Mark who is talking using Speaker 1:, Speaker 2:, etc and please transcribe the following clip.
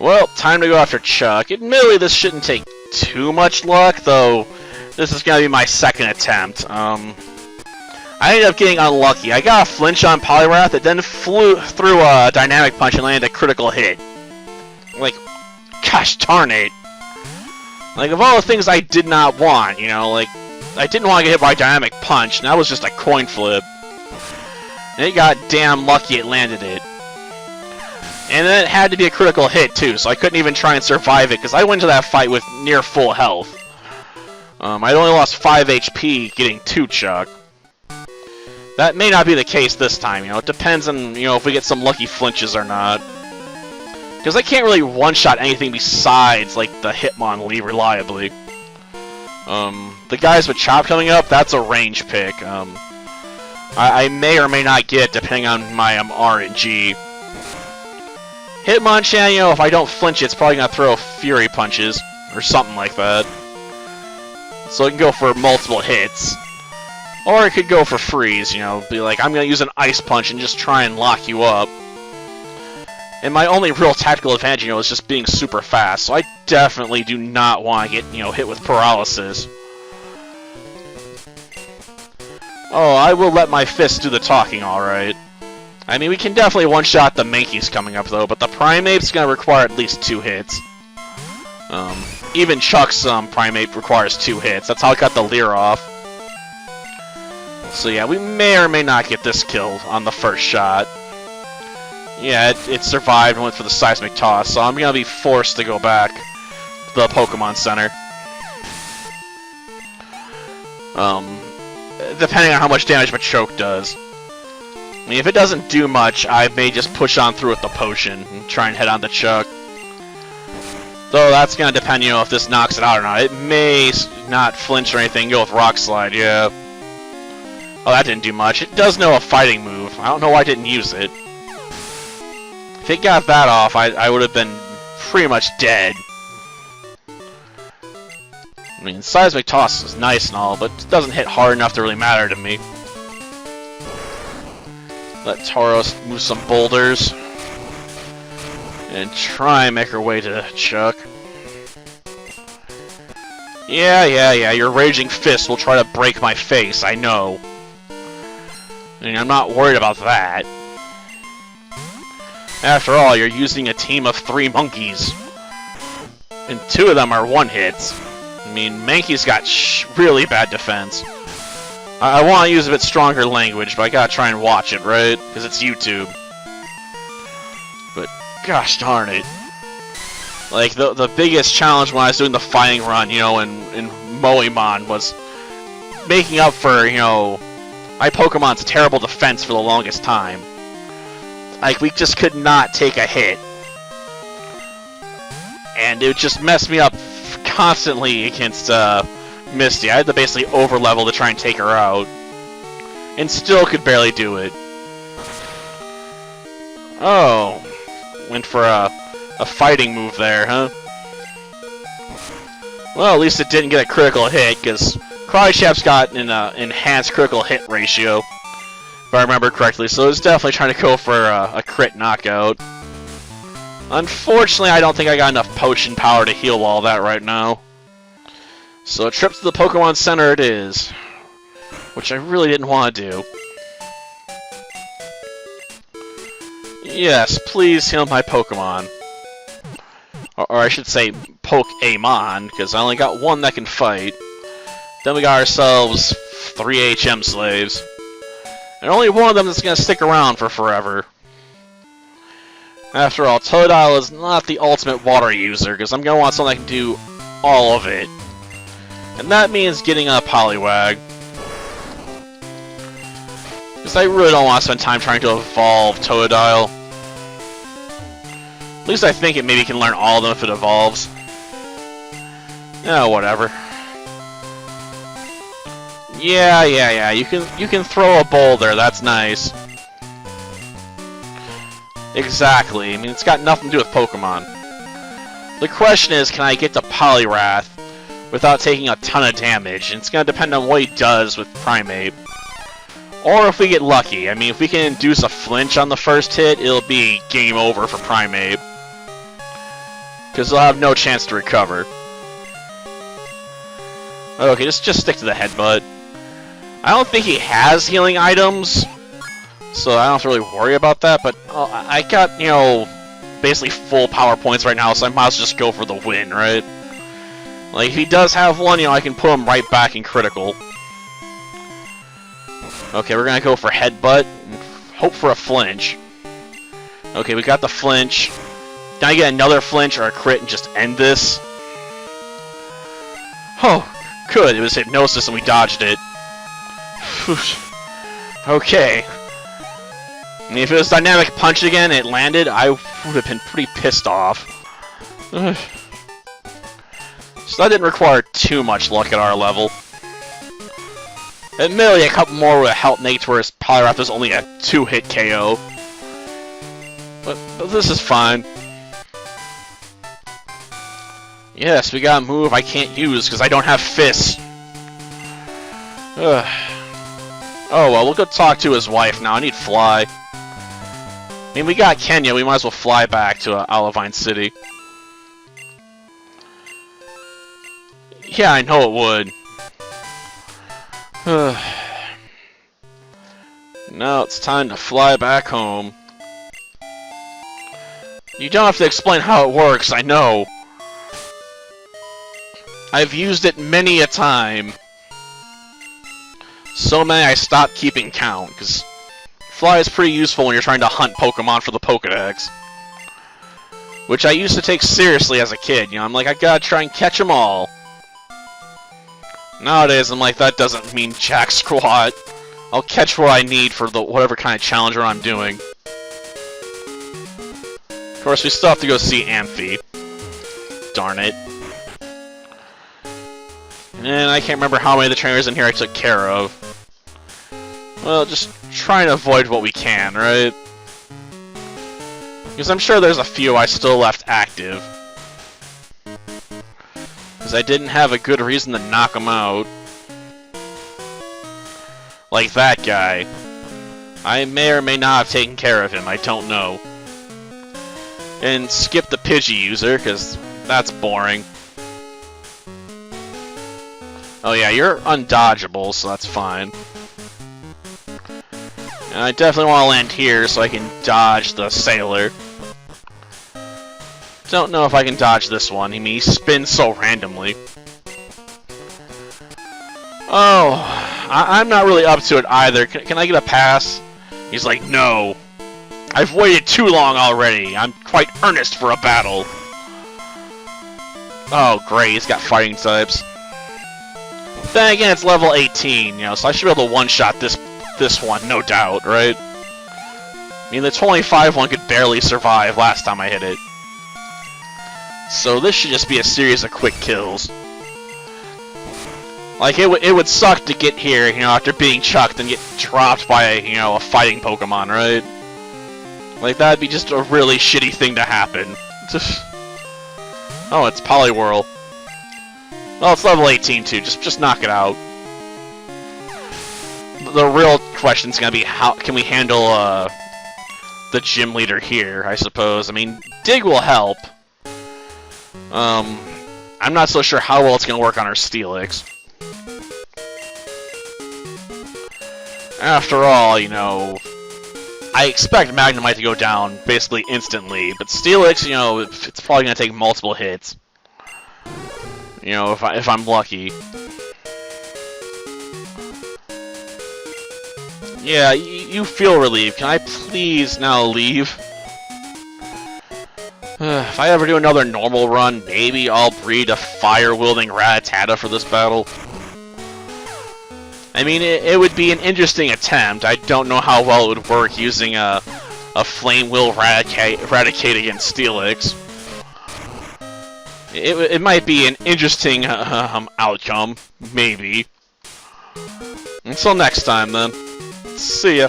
Speaker 1: Well, time to go after Chuck. Admittedly, this shouldn't take too much luck, though this is going to be my second attempt. I ended up getting unlucky. I got a flinch on Poliwrath that then flew through a Dynamic Punch and landed a critical hit. Like, gosh darn it. Like, of all the things I did not want, you know, like, I didn't want to get hit by a Dynamic Punch, and that was just a coin flip. And it got damn lucky it landed it. And then it had to be a critical hit, too, so I couldn't even try and survive it, because I went to that fight with near full health. I'd only lost 5 HP getting 2 Chuck. That may not be the case this time, you know, it depends on, you know, if we get some lucky flinches or not. Because I can't really one-shot anything besides, like, the Hitmonlee reliably. The guys with Chop coming up, that's a range pick. I may or may not get, depending on my RNG. Hitmonchan, you know, if I don't flinch, it's probably going to throw Fury Punches, or something like that. So it can go for multiple hits. Or it could go for Freeze, you know, be like, I'm going to use an Ice Punch and just try and lock you up. And my only real tactical advantage, you know, is just being super fast, so I definitely do not want to get, you know, hit with Paralysis. Oh, I will let my fist do the talking, alright. I mean, we can definitely one-shot the Mankeys coming up, though, but the Primate's going to require at least 2 hits. Even Chuck's Primate requires 2 hits. That's how I got the Leer off. So yeah, we may or may not get this kill on the first shot. Yeah, it survived and went for the Seismic Toss, so I'm going to be forced to go back to the Pokemon Center. Depending on how much damage Machoke does. I mean, if it doesn't do much, I may just push on through with the potion and try and head on to Chuck. Though that's going to depend, you know, if this knocks it out or not. It may not flinch or anything, go with Rock Slide, yeah. Oh, that didn't do much. It does know a fighting move. I don't know why I didn't use it. If it got that off, I would have been pretty much dead. I mean, Seismic Toss is nice and all, but it doesn't hit hard enough to really matter to me. Let Tauros move some boulders. And try and make her way to Chuck. Yeah, your Raging Fist will try to break my face, I know. I mean, I'm not worried about that. After all, you're using a team of 3 monkeys. And 2 of them are one-hits. I mean, Mankey's got really bad defense. I want to use a bit stronger language, but I gotta try and watch it, right? Because it's YouTube. But, gosh darn it. Like, the biggest challenge when I was doing the fighting run, you know, in Moemon was making up for, you know, my Pokemon's terrible defense for the longest time. Like, we just could not take a hit. And it would just mess me up constantly against Misty. I had to basically over-level to try and take her out. And still could barely do it. Oh. Went for a fighting move there, huh? Well, at least it didn't get a critical hit, because Crychap's got an enhanced critical hit ratio, if I remember correctly, so it was definitely trying to go for a crit knockout. Unfortunately, I don't think I got enough potion power to heal all that right now. So a trip to the Pokemon Center it is, which I really didn't want to do. Yes, please heal my Pokemon. Or I should say, Pokémon, because I only got one that can fight. Then we got ourselves 3 HM slaves. And only one of them that's going to stick around for forever. After all, Totodile is not the ultimate water user, because I'm going to want something that can do all of it. And that means getting a Poliwag. Because I really don't want to spend time trying to evolve Totodile. At least I think it maybe can learn all of them if it evolves. Yeah, whatever. Yeah. You can throw a boulder. That's nice. Exactly. I mean, it's got nothing to do with Pokemon. The question is, can I get to Poliwrath without taking a ton of damage? And it's going to depend on what he does with Primate. Or if we get lucky. I mean, if we can induce a flinch on the first hit, it'll be game over for Primate. because they'll have no chance to recover. Okay, just stick to the headbutt. I don't think he has healing items, so I don't have to really worry about that, but I got, you know, basically full power points right now, so I might as well just go for the win, right? Like, if he does have one, you know, I can put him right back in critical. Okay, we're gonna go for headbutt, and hope for a flinch. Okay, we got the flinch. Can I get another flinch or a crit and just end this? Oh, good, it was hypnosis and we dodged it. Okay. I mean, if it was dynamic punch again and it landed, I would have been pretty pissed off. So that didn't require too much luck at our level. Admittedly, a couple more would have helped make where his Poliwrath was only a 2-hit KO. But this is fine. Yes, we got a move I can't use because I don't have fists. Oh well, we'll go talk to his wife now. I need Fly. I mean, we got Kenya. We might as well fly back to Olivine City. Yeah, I know it would. Now it's time to fly back home. You don't have to explain how it works, I know. I've used it many a time. So many I stopped keeping count, because Fly is pretty useful when you're trying to hunt Pokemon for the Pokédex. Which I used to take seriously as a kid, you know, I'm like, I gotta try and catch them all. Nowadays, I'm like, that doesn't mean jack squat. I'll catch what I need for the whatever kind of challenger I'm doing. Of course, we still have to go see Amphi. Darn it. And I can't remember how many of the trainers in here I took care of. Well, just trying to avoid what we can, right? Because I'm sure there's a few I still left active. Because I didn't have a good reason to knock them out. Like that guy. I may or may not have taken care of him, I don't know. And skip the Pidgey user, because that's boring. Oh yeah, you're undodgeable, so that's fine. And I definitely want to land here so I can dodge the Sailor. Don't know if I can dodge this one. I mean, he spins so randomly. Oh, I'm not really up to it either. Can I get a pass? He's like, no. I've waited too long already. I'm quite earnest for a battle. Oh, great. He's got fighting types. Then again, it's level 18, you know, so I should be able to one-shot this one, no doubt, right? I mean, the 25 one could barely survive last time I hit it. So this should just be a series of quick kills. Like, it would suck to get here, you know, after being chucked and get dropped by a, you know, a fighting Pokemon, right? Like, that'd be just a really shitty thing to happen. Oh, it's Poliwhirl. Well, it's level 18 too. Just knock it out. The real question's gonna be how can we handle the gym leader here? I suppose. I mean, Dig will help. I'm not so sure how well it's gonna work on our Steelix. After all, you know, I expect Magnemite to go down basically instantly, but Steelix, you know, it's probably gonna take multiple hits. You know, if I'm lucky. Yeah, you feel relieved. Can I please now leave? If I ever do another normal run, maybe I'll breed a fire-wielding Rattata for this battle. I mean, it would be an interesting attempt. I don't know how well it would work using a Flame Wheel Raticate against Steelix. It might be an interesting outcome, maybe. Until next time, then. See ya.